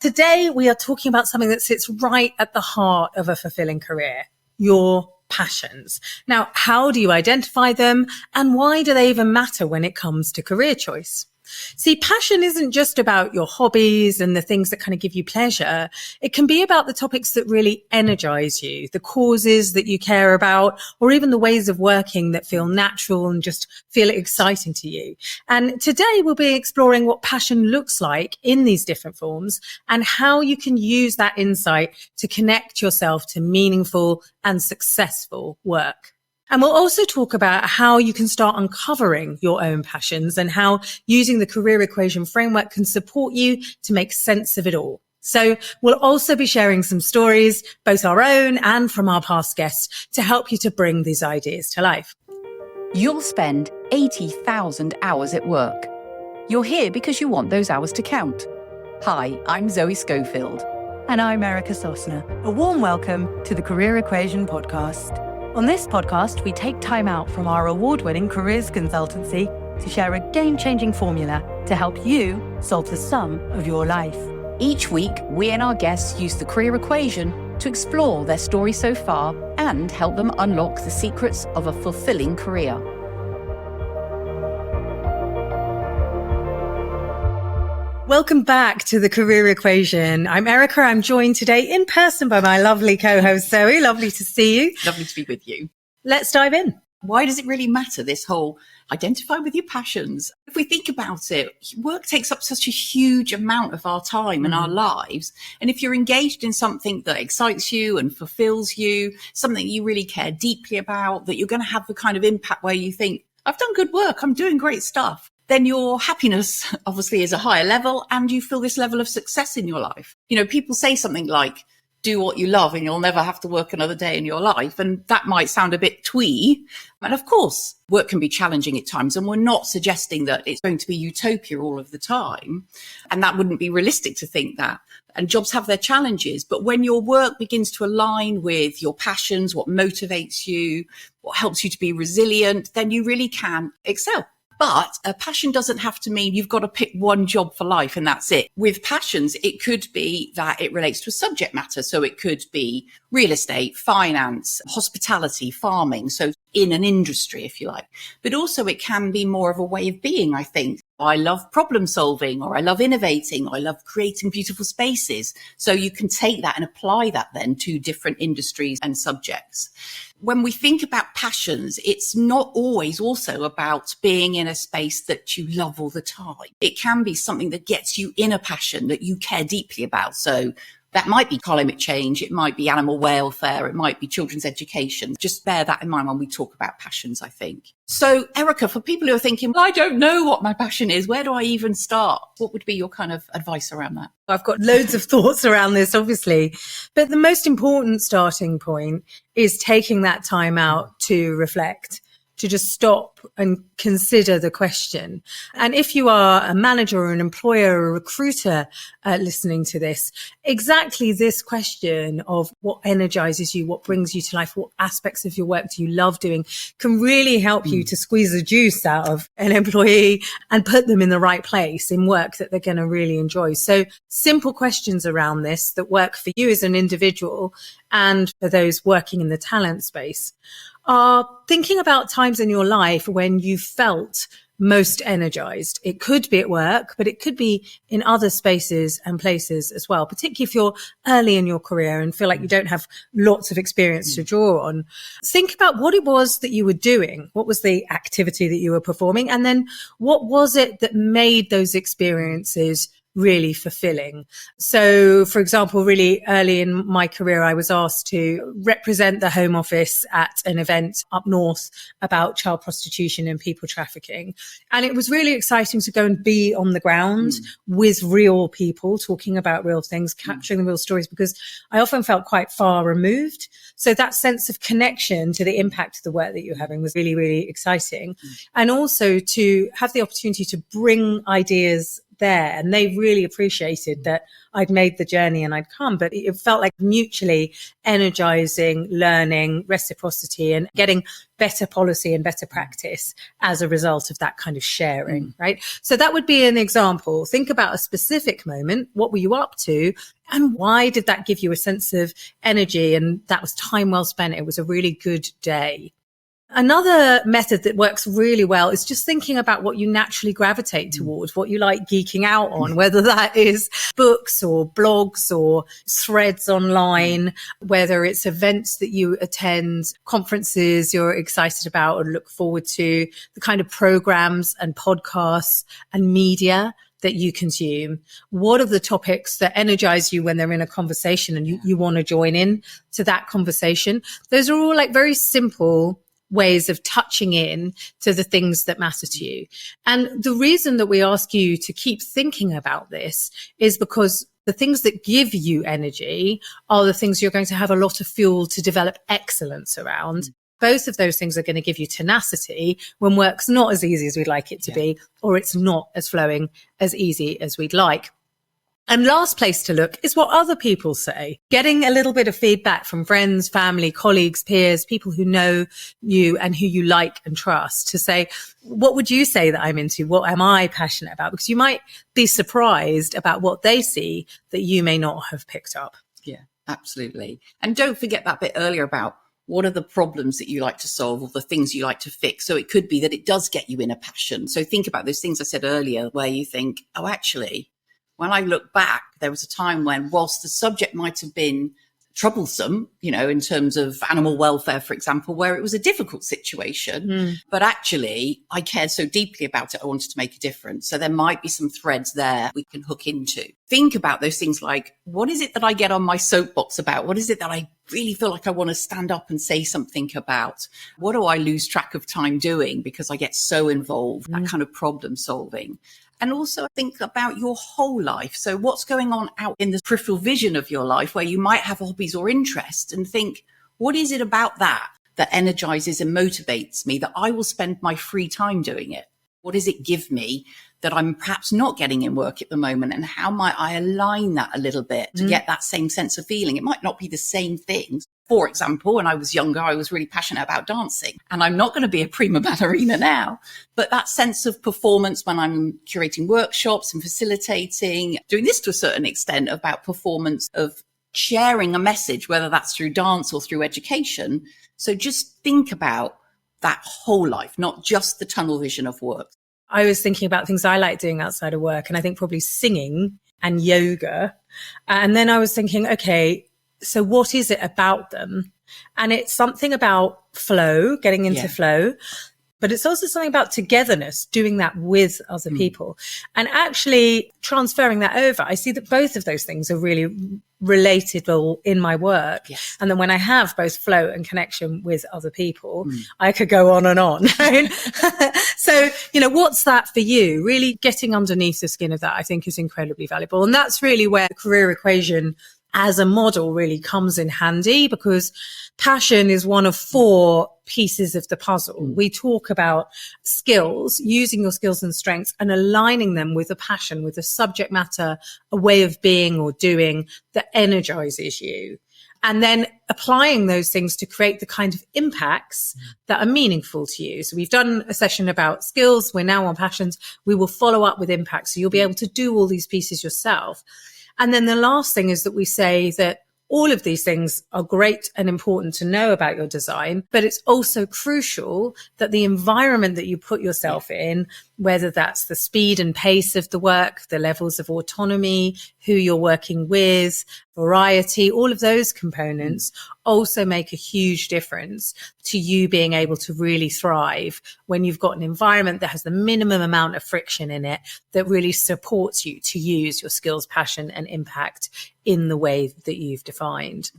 Today, we are talking about something that sits right at the heart of a fulfilling career, your passions. Now, how do you identify them and why do they even matter when it comes to career choice? See, passion isn't just about your hobbies and the things that kind of give you pleasure. It can be about the topics that really energize you, the causes that you care about, or even the ways of working that feel natural and just feel exciting to you. And today we'll be exploring what passion looks like in these different forms and how you can use that insight to connect yourself to meaningful and successful work. And we'll also talk about how you can start uncovering your own passions and how using the career equation framework can support you to make sense of it all. So we'll also be sharing some stories, both our own and from our past guests, to help you to bring these ideas to life. You'll spend 80,000 hours at work. You're here because you want those hours to count. Hi, I'm Zoe Schofield. And I'm Erica Sosner. A warm welcome to the Career Equation podcast. On this podcast, we take time out from our award-winning careers consultancy to share a game-changing formula to help you solve the sum of your life. Each week, we and our guests use the career equation to explore their story so far and help them unlock the secrets of a fulfilling career. Welcome back to the Career Equation. I'm Erica. I'm joined today in person by my lovely co-host, Zoe. Lovely to see you. Lovely to be with you. Let's dive in. Why does it really matter, this whole identify with your passions? If we think about it, work takes up such a huge amount of our time and our lives. And if you're engaged in something that excites you and fulfills you, something you really care deeply about, that you're going to have the kind of impact where you think, I've done good work, I'm doing great stuff, then your happiness obviously is a higher level and you feel this level of success in your life. You know, people say something like, do what you love and you'll never have to work another day in your life. And that might sound a bit twee. And of course, work can be challenging at times. And we're not suggesting that it's going to be utopia all of the time. And that wouldn't be realistic to think that. And jobs have their challenges. But when your work begins to align with your passions, what motivates you, what helps you to be resilient, then you really can excel. But a passion doesn't have to mean you've got to pick one job for life and that's it. With passions, it could be that it relates to a subject matter. So it could be real estate, finance, hospitality, farming. So in an industry, if you like. But also it can be more of a way of being, I think. I love problem solving, or I love innovating, or I love creating beautiful spaces. So you can take that and apply that then to different industries and subjects. When we think about passions, it's not always also about being in a space that you love all the time. It can be something that gets you in a passion that you care deeply about. So that might be climate change, it might be animal welfare, it might be children's education. Just bear that in mind when we talk about passions, I think. So, Erica, for people who are thinking, well, I don't know what my passion is, where do I even start? What would be your kind of advice around that? I've got loads of thoughts around this, obviously. But the most important starting point is taking that time out to reflect, to just stop and consider the question. And if you are a manager or an employer or a recruiter listening to this, exactly this question of what energizes you, what brings you to life, what aspects of your work do you love doing, can really help you to squeeze the juice out of an employee and put them in the right place in work that they're going to really enjoy. So simple questions around this that work for you as an individual and for those working in the talent space are thinking about times in your life when you felt most energized. It could be at work, but it could be in other spaces and places as well, particularly if you're early in your career and feel like you don't have lots of experience to draw on. Think about what it was that you were doing. What was the activity that you were performing? And then what was it that made those experiences really fulfilling? So, for example, really early in my career, I was asked to represent the Home Office at an event up north about child prostitution and people trafficking. And it was really exciting to go and be on the ground with real people, talking about real things, capturing the real stories, because I often felt quite far removed. So that sense of connection to the impact of the work that you're having was really, really exciting. And also to have the opportunity to bring ideas there. And they really appreciated that I'd made the journey and I'd come, but it felt like mutually energizing, learning, reciprocity, and getting better policy and better practice as a result of that kind of sharing, right? So that would be an example. Think about a specific moment. What were you up to? And why did that give you a sense of energy? And that was time well spent. It was a really good day. Another method that works really well is just thinking about what you naturally gravitate towards, what you like geeking out on, whether that is books or blogs or threads online, whether it's events that you attend, conferences you're excited about or look forward to, the kind of programs and podcasts and media that you consume. What are the topics that energize you when they're in a conversation and you want to join in to that conversation? Those are all like very simple ways of touching in to the things that matter to you. And the reason that we ask you to keep thinking about this is because the things that give you energy are the things you're going to have a lot of fuel to develop excellence around. Both of those things are going to give you tenacity when work's not as easy as we'd like it to be, or it's not as flowing as easy as we'd like. And last place to look is what other people say. Getting a little bit of feedback from friends, family, colleagues, peers, people who know you and who you like and trust to say, what would you say that I'm into? What am I passionate about? Because you might be surprised about what they see that you may not have picked up. Yeah, absolutely. And don't forget that bit earlier about what are the problems that you like to solve or the things you like to fix? So it could be that it does get you in a passion. So think about those things I said earlier where you think, oh, actually, when I look back, there was a time when, whilst the subject might have been troublesome, you know, in terms of animal welfare, for example, where it was a difficult situation, but actually I cared so deeply about it, I wanted to make a difference. So there might be some threads there we can hook into. Think about those things like, what is it that I get on my soapbox about? What is it that I really feel like I want to stand up and say something about? What do I lose track of time doing because I get so involved, that kind of problem solving? And also think about your whole life. So what's going on out in the peripheral vision of your life where you might have hobbies or interests, and think, what is it about that that energizes and motivates me that I will spend my free time doing it? What does it give me that I'm perhaps not getting in work at the moment? And how might I align that a little bit to get that same sense of feeling? It might not be the same things. For example, when I was younger, I was really passionate about dancing, and I'm not going to be a prima ballerina now. But that sense of performance when I'm curating workshops and facilitating, doing this to a certain extent about performance of sharing a message, whether that's through dance or through education. So just think about that whole life, not just the tunnel vision of work. I was thinking about things I like doing outside of work, and I think probably singing and yoga. And then I was thinking, okay, so what is it about them? And it's something about flow, getting into flow, but it's also something about togetherness, doing that with other people and actually transferring that over. I see that both of those things are really relatable in my work. Yes. And then when I have both flow and connection with other people, I could go on and on. Right? So, you know, what's that for you? Really getting underneath the skin of that, I think, is incredibly valuable. And that's really where the career equation as a model really comes in handy, because passion is one of 4 pieces of the puzzle. We talk about skills, using your skills and strengths and aligning them with a passion, with a subject matter, a way of being or doing that energizes you. And then applying those things to create the kind of impacts that are meaningful to you. So we've done a session about skills. We're now on passions. We will follow up with impacts. So you'll be able to do all these pieces yourself. And then the last thing is that we say that all of these things are great and important to know about your design, but it's also crucial that the environment that you put yourself in, whether that's the speed and pace of the work, the levels of autonomy, who you're working with, variety, all of those components also make a huge difference to you being able to really thrive when you've got an environment that has the minimum amount of friction in it that really supports you to use your skills, passion, and impact in the way that you've defined.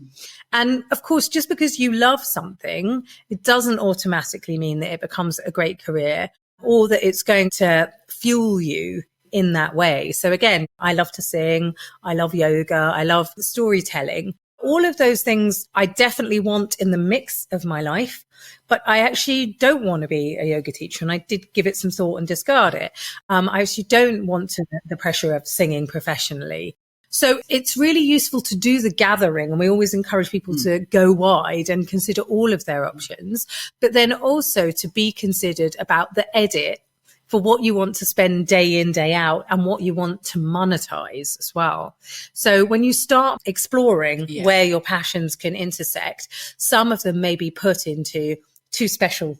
And of course, just because you love something, it doesn't automatically mean that it becomes a great career or that it's going to fuel you in that way. So again, I love to sing, I love yoga, I love storytelling. All of those things I definitely want in the mix of my life, but I actually don't want to be a yoga teacher. And I did give it some thought and discard it. I actually don't want the pressure of singing professionally. So it's really useful to do the gathering. And we always encourage people to go wide and consider all of their options, but then also to be considered about the edit for what you want to spend day in, day out, and what you want to monetize as well. So when you start exploring where your passions can intersect, some of them may be put into too special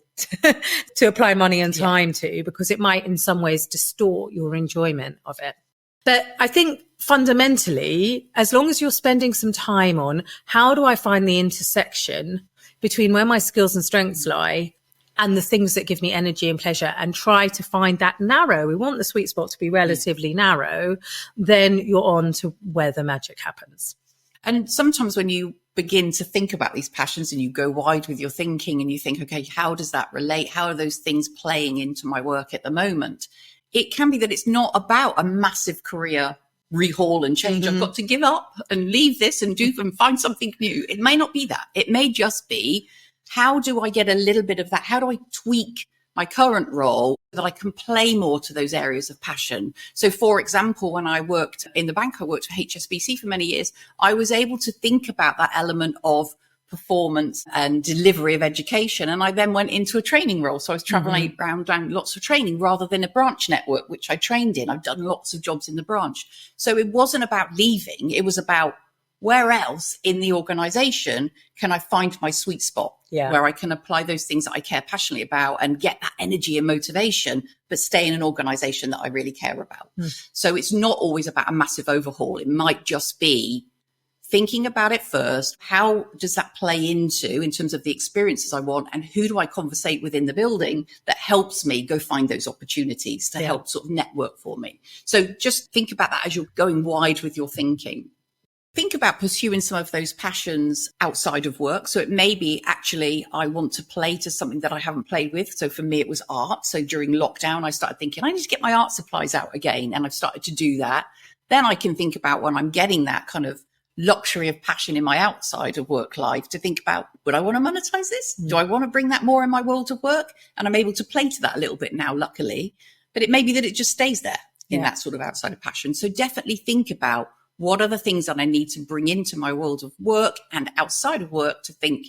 to apply money and time to, because it might in some ways distort your enjoyment of it. But I think fundamentally, as long as you're spending some time on how do I find the intersection between where my skills and strengths lie and the things that give me energy and pleasure, and try to find that narrow, we want the sweet spot to be relatively narrow, then you're on to where the magic happens. And sometimes when you begin to think about these passions and you go wide with your thinking and you think, okay, how does that relate? How are those things playing into my work at the moment? It can be that it's not about a massive career rehaul and change. I've got to give up and leave this and do and find something new. It may not be that. It may just be, how do I get a little bit of that? How do I tweak my current role so that I can play more to those areas of passion? So, for example, when I worked in the bank, I worked for HSBC for many years, I was able to think about that element of performance and delivery of education. And I then went into a training role. So I was traveling around doing lots of training rather than a branch network, which I trained in. I've done lots of jobs in the branch. So it wasn't about leaving. It was about where else in the organization can I find my sweet spot where I can apply those things that I care passionately about and get that energy and motivation, but stay in an organization that I really care about. So it's not always about a massive overhaul. It might just be thinking about it first. How does that play into, in terms of the experiences I want, and who do I conversate within the building that helps me go find those opportunities to help sort of network for me? So just think about that as you're going wide with your thinking. Think about pursuing some of those passions outside of work. So it may be, actually, I want to play to something that I haven't played with. So for me, it was art. So during lockdown, I started thinking, I need to get my art supplies out again. And I've started to do that. Then I can think about, when I'm getting that kind of luxury of passion in my outside of work life, to think about, would I want to monetize this? Do I want to bring that more in my world of work? And I'm able to play to that a little bit now, luckily. But it may be that it just stays there in that sort of outside of passion. So definitely think about, what are the things that I need to bring into my world of work and outside of work to think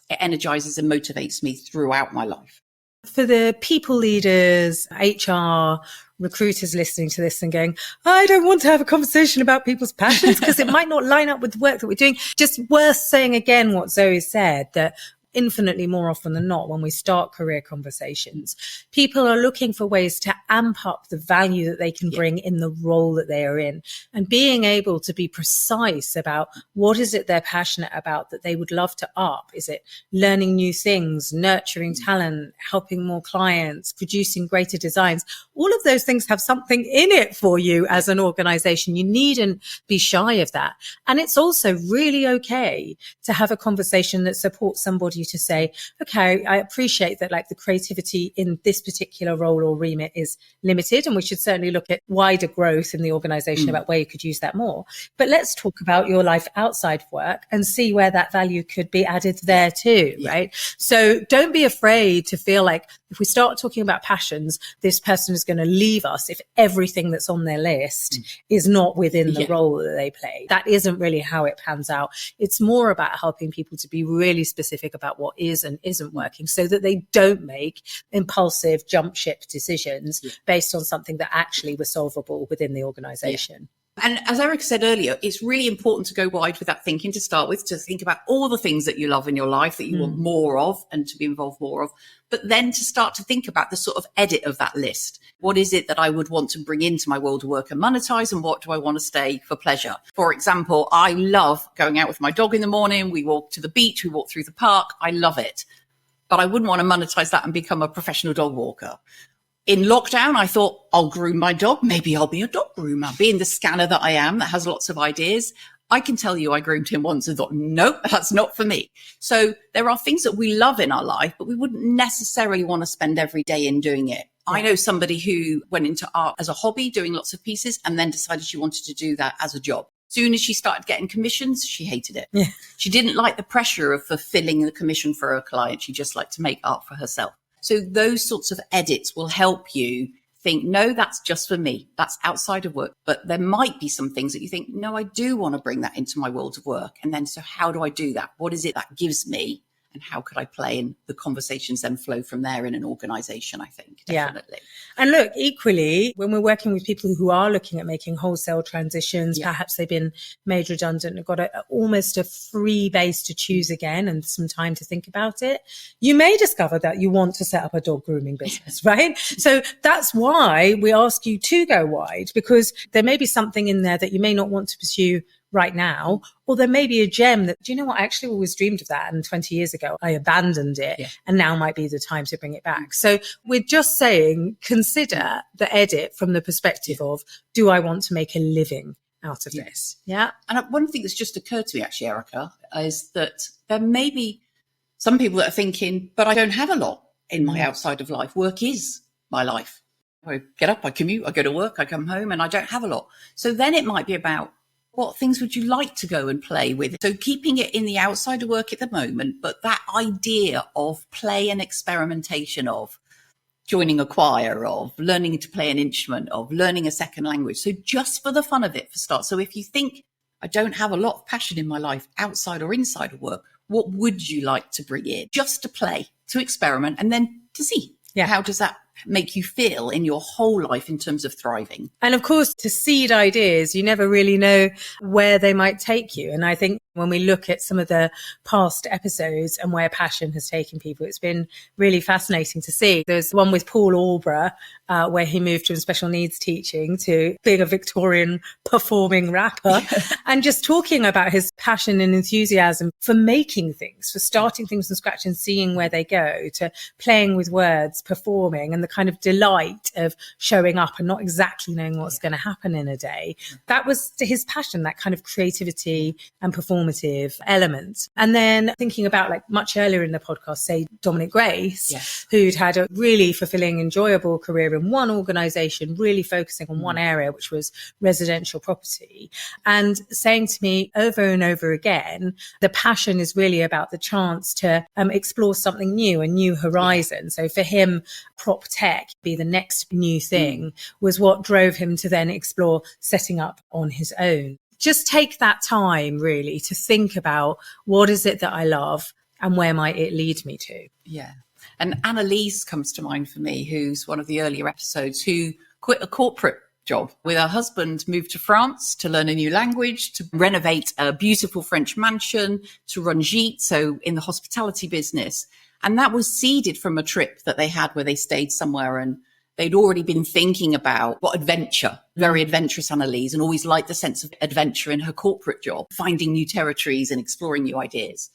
it energizes and motivates me throughout my life? For the people leaders, HR, recruiters listening to this and going, I don't want to have a conversation about people's passions because it might not line up with the work that we're doing. Just worth saying again what Zoe said, that infinitely more often than not, when we start career conversations, people are looking for ways to amp up the value that they can bring in the role that they are in, and being able to be precise about what is it they're passionate about that they would love to up. Is it learning new things, nurturing talent, helping more clients, producing greater designs? All of those things have something in it for you as an organization. You needn't be shy of that. And it's also really okay to have a conversation that supports somebody to say, okay, I appreciate that, like, the creativity in this particular role or remit is limited, and we should certainly look at wider growth in the organization about where you could use that more. But let's talk about your life outside of work and see where that value could be added there too, right? So don't be afraid to feel like, if we start talking about passions, this person is going to leave us if everything that's on their list is not within the role that they play. That isn't really how it pans out. It's more about helping people to be really specific about what is and isn't working, so that they don't make impulsive jump ship decisions based on something that actually was solvable within the organization. And as Eric said earlier, it's really important to go wide with that thinking to start with, to think about all the things that you love in your life that you want more of and to be involved more of, but then to start to think about the sort of edit of that list. What is it that I would want to bring into my world of work and monetize, and what do I want to stay for pleasure? For example, I love going out with my dog in the morning. We walk to the beach, we walk through the park. I love it. But I wouldn't want to monetize that and become a professional dog walker. In lockdown, I thought, I'll groom my dog. Maybe I'll be a dog groomer. Being the scanner that I am, that has lots of ideas, I can tell you I groomed him once and thought, nope, that's not for me. So there are things that we love in our life, but we wouldn't necessarily want to spend every day in doing it. I know somebody who went into art as a hobby, doing lots of pieces, and then decided she wanted to do that as a job. Soon as she started getting commissions, she hated it. Yeah. She didn't like the pressure of fulfilling the commission for her client. She just liked to make art for herself. So those sorts of edits will help you think, no, that's just for me. That's outside of work. But there might be some things that you think, no, I do want to bring that into my world of work. And then, so how do I do that? What is it that gives me? And how could I play? And the conversations then flow from there in an organization, I think, definitely. Yeah. And look, equally, when we're working with people who are looking at making wholesale transitions, perhaps they've been made redundant and got almost a free base to choose again and some time to think about it, you may discover that you want to set up a dog grooming business, right? So that's why we ask you to go wide, because there may be something in there that you may not want to pursue right now, or there may be a gem that, do you know what, I actually always dreamed of that, and 20 years ago I abandoned it, and now might be the time to bring it back. So we're just saying, consider the edit from the perspective of, do I want to make a living out of this? Yeah. And one thing that's just occurred to me, actually, Erica, is that there may be some people that are thinking, but I don't have a lot in my outside of life. Work is my life. I get up, I commute, I go to work, I come home, and I don't have a lot. So then it might be about, what things would you like to go and play with? So keeping it in the outside of work at the moment, but that idea of play and experimentation, of joining a choir, of learning to play an instrument, of learning a second language. So just for the fun of it, for start. So if you think, I don't have a lot of passion in my life outside or inside of work, what would you like to bring in? Just to play, to experiment, and then to see. How does that make you feel in your whole life in terms of thriving? And of course, to seed ideas, you never really know where they might take you. And I think when we look at some of the past episodes and where passion has taken people, it's been really fascinating to see. There's one with Paul Alborough, where he moved from special needs teaching to being a Victorian performing rapper, and just talking about his passion and enthusiasm for making things, for starting things from scratch and seeing where they go, to playing with words, performing, and the kind of delight of showing up and not exactly knowing what's going to happen in a day. That was his passion, that kind of creativity and performative element. And then thinking about, like, much earlier in the podcast, say Dominic Grace, who'd had a really fulfilling, enjoyable career in one organization, really focusing on one area, which was residential property, and saying to me over and over again, the passion is really about the chance to explore something new, a new horizon. So for him, prop tech, be the next new thing, was what drove him to then explore setting up on his own. Just take that time really to think about, what is it that I love and where might it lead me to? Yeah. And Annalise comes to mind for me, who's one of the earlier episodes, who quit a corporate job with her husband, moved to France to learn a new language, to renovate a beautiful French mansion, to run gîte, so in the hospitality business. And that was seeded from a trip that they had where they stayed somewhere, and they'd already been thinking about what adventure, very adventurous Annalise, and always liked the sense of adventure in her corporate job, finding new territories and exploring new ideas.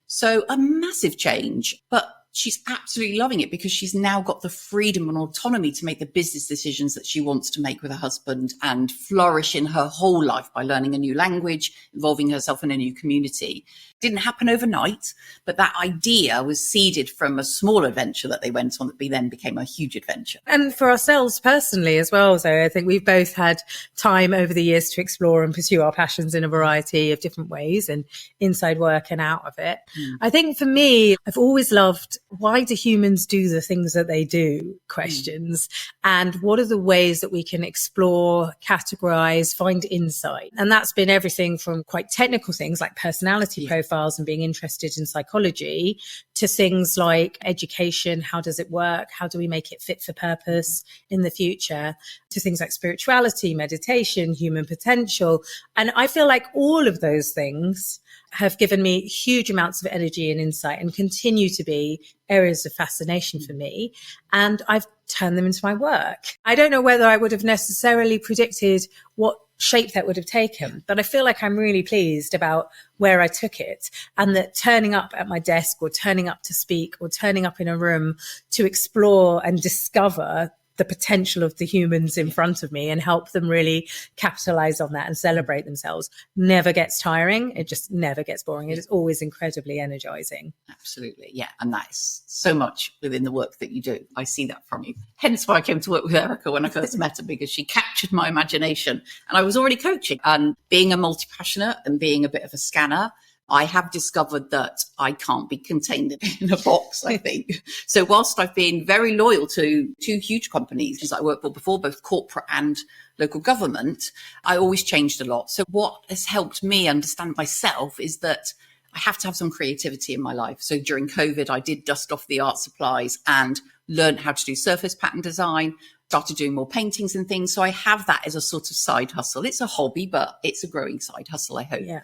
So a massive change, but she's absolutely loving it because she's now got the freedom and autonomy to make the business decisions that she wants to make with her husband and flourish in her whole life by learning a new language, involving herself in a new community. Didn't happen overnight, but that idea was seeded from a small adventure that they went on that then became a huge adventure. And for ourselves personally as well. So I think we've both had time over the years to explore and pursue our passions in a variety of different ways, and inside work and out of it. I think for me, I've always loved, why do humans do the things that they do questions, and what are the ways that we can explore, categorize, find insight. And that's been everything from quite technical things like personality profiles and being interested in psychology, to things like education, how does it work, how do we make it fit for purpose in the future, to things like spirituality, meditation, human potential. And I feel like all of those things have given me huge amounts of energy and insight, and continue to be areas of fascination for me. And I've turned them into my work. I don't know whether I would have necessarily predicted what shape that would have taken, but I feel like I'm really pleased about where I took it, and that turning up at my desk, or turning up to speak, or turning up in a room to explore and discover the potential of the humans in front of me and help them really capitalize on that and celebrate themselves never gets tiring. It just never gets boring. It is always incredibly energizing. Absolutely. Yeah. And that is so much within the work that you do. I see that from you. Hence why I came to work with Erica when I first met her, because she captured my imagination. And I was already coaching, and being a multi-passionate and being a bit of a scanner, I have discovered that I can't be contained in a box, I think. So whilst I've been very loyal to two huge companies that I worked for before, both corporate and local government, I always changed a lot. So what has helped me understand myself is that I have to have some creativity in my life. So during COVID, I did dust off the art supplies and learned how to do surface pattern design, started doing more paintings and things. So I have that as a sort of side hustle. It's a hobby, but it's a growing side hustle, I hope. Yeah.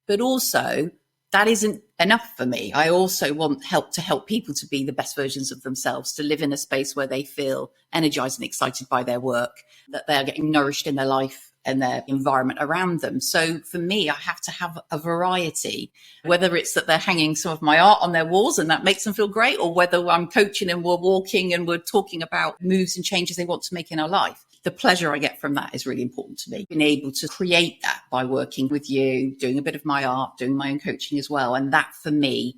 But also, that isn't enough for me. I also want to help people to be the best versions of themselves, to live in a space where they feel energized and excited by their work, that they are getting nourished in their life and their environment around them. So for me, I have to have a variety, whether it's that they're hanging some of my art on their walls and that makes them feel great, or whether I'm coaching and we're walking and we're talking about moves and changes they want to make in our life. The pleasure I get from that is really important to me. Being able to create that by working with you, doing a bit of my art, doing my own coaching as well. And that for me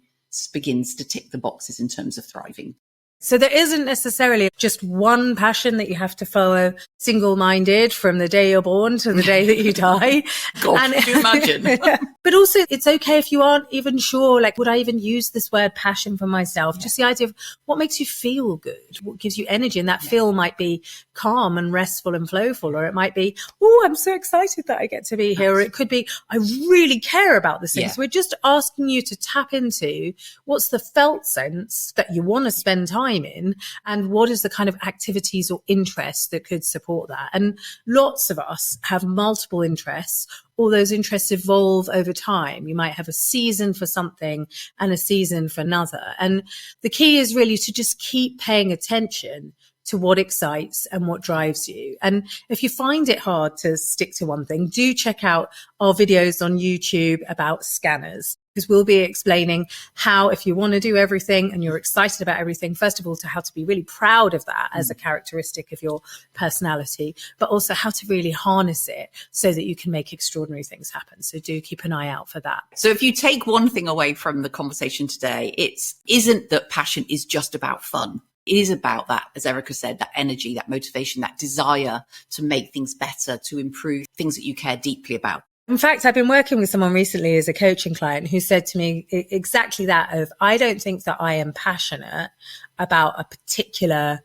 begins to tick the boxes in terms of thriving. So there isn't necessarily just one passion that you have to follow single-minded from the day you're born to the day that you die. God, could you imagine? But also it's okay if you aren't even sure, like, would I even use this word passion for myself? Just the idea of what makes you feel good, what gives you energy. And that feel might be calm and restful and flowful, or it might be, oh, I'm so excited that I get to be here. Or it could be, I really care about this thing. So we're just asking you to tap into what's the felt sense that you want to spend time in, and what is the kind of activities or interests that could support that. And lots of us have multiple interests. All those interests evolve over time. You might have a season for something and a season for another. And the key is really to just keep paying attention to what excites and what drives you. And if you find it hard to stick to one thing, do check out our videos on YouTube about scanners, because we'll be explaining how, if you want to do everything and you're excited about everything, first of all, to how to be really proud of that as a characteristic of your personality, but also how to really harness it so that you can make extraordinary things happen. So do keep an eye out for that. So if you take one thing away from the conversation today, it isn't that passion is just about fun. It is about that, as Erica said, that energy, that motivation, that desire to make things better, to improve things that you care deeply about. In fact, I've been working with someone recently as a coaching client who said to me exactly that of, I don't think that I am passionate about a particular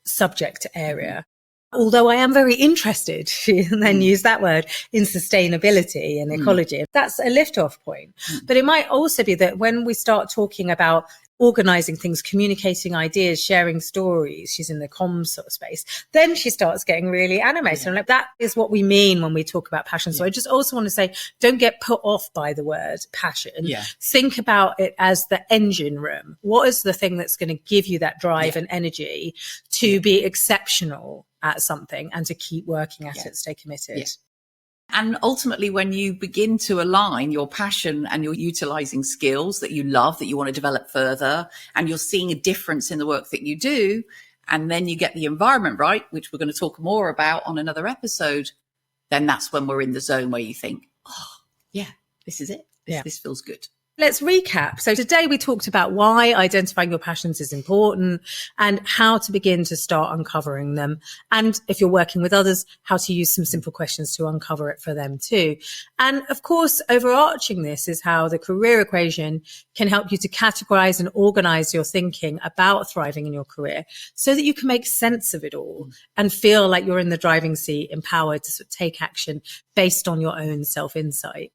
subject area. Although I am very interested, she then used that word, in sustainability and ecology. That's a lift-off point. But it might also be that when we start talking about organizing things, communicating ideas, sharing stories, she's in the comms sort of space, then she starts getting really animated. And like, that is what we mean when we talk about passion. So I just also want to say, don't get put off by the word passion. Think about it as the engine room. What is the thing that's going to give you that drive and energy to be exceptional at something and to keep working at it, stay committed. And ultimately, when you begin to align your passion and you're utilizing skills that you love, that you want to develop further, and you're seeing a difference in the work that you do, and then you get the environment right, which we're going to talk more about on another episode, then that's when we're in the zone where you think, oh, yeah, this is it. This feels good. Let's recap. So today we talked about why identifying your passions is important and how to begin to start uncovering them. And if you're working with others, how to use some simple questions to uncover it for them too. And of course, overarching this is how the career equation can help you to categorize and organize your thinking about thriving in your career so that you can make sense of it all and feel like you're in the driving seat, empowered to sort of take action based on your own self-insight.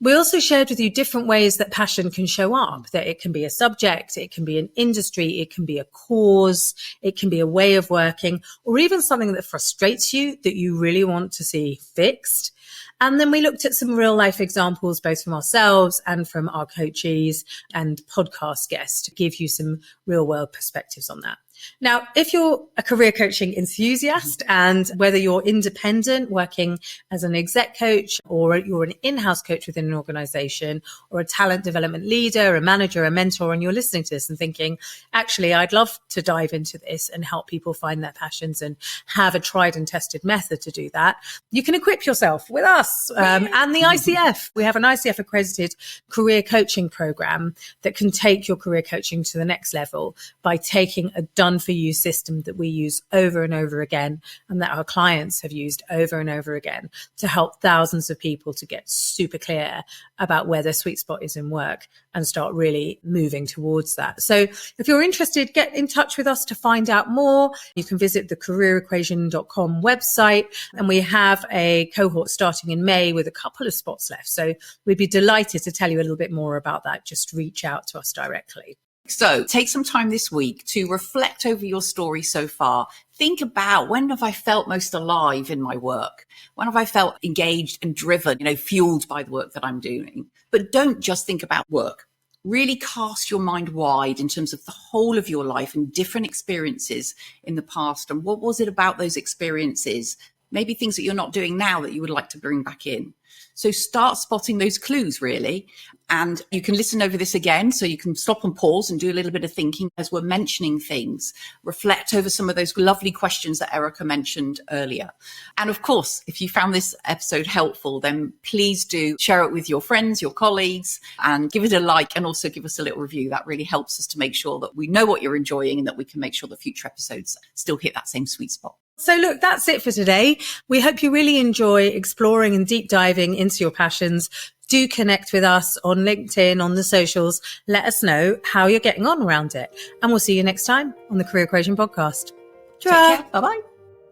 We also shared with you different ways that passion can show up, that it can be a subject, it can be an industry, it can be a cause, it can be a way of working, or even something that frustrates you that you really want to see fixed. And then we looked at some real life examples, both from ourselves and from our coaches and podcast guests, to give you some real world perspectives on that. Now, if you're a career coaching enthusiast, and whether you're independent working as an exec coach, or you're an in-house coach within an organization, or a talent development leader, a manager, a mentor, and you're listening to this and thinking, actually, I'd love to dive into this and help people find their passions and have a tried and tested method to do that, you can equip yourself with us and the ICF. We have an ICF accredited career coaching program that can take your career coaching to the next level by taking a done for you system that we use over and over again, and that our clients have used over and over again to help thousands of people to get super clear about where their sweet spot is in work and start really moving towards that. So if you're interested, get in touch with us to find out more. You can visit the careerequation.com website, and we have a cohort starting in May with a couple of spots left. So we'd be delighted to tell you a little bit more about that. Just reach out to us directly. So take some time this week to reflect over your story so far. Think about, when have I felt most alive in my work? When have I felt engaged and driven, fueled by the work that I'm doing? But don't just think about work. Really cast your mind wide in terms of the whole of your life and different experiences in the past. And what was it about those experiences? Maybe things that you're not doing now that you would like to bring back in. So start spotting those clues, really. And you can listen over this again, so you can stop and pause and do a little bit of thinking as we're mentioning things. Reflect over some of those lovely questions that Erica mentioned earlier. And of course, if you found this episode helpful, then please do share it with your friends, your colleagues, and give it a like, and also give us a little review. That really helps us to make sure that we know what you're enjoying and that we can make sure that future episodes still hit that same sweet spot. So look, that's it for today. We hope you really enjoy exploring and deep diving into your passions. Do connect with us on LinkedIn, on the socials. Let us know how you're getting on around it. And we'll see you next time on the Career Equation podcast. Take care. Bye-bye.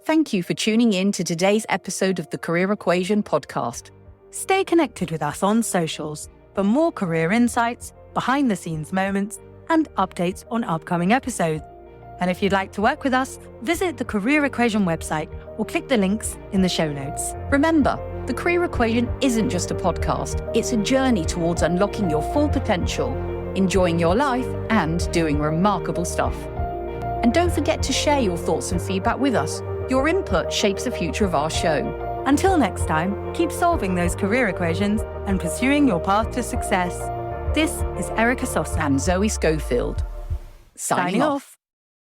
Thank you for tuning in to today's episode of the Career Equation podcast. Stay connected with us on socials for more career insights, behind the scenes moments, and updates on upcoming episodes. And if you'd like to work with us, visit the Career Equation website or click the links in the show notes. Remember, the Career Equation isn't just a podcast, it's a journey towards unlocking your full potential, enjoying your life, and doing remarkable stuff. And don't forget to share your thoughts and feedback with us. Your input shapes the future of our show. Until next time, keep solving those career equations and pursuing your path to success. This is Erica Sosna And Zoe Schofield. Signing off.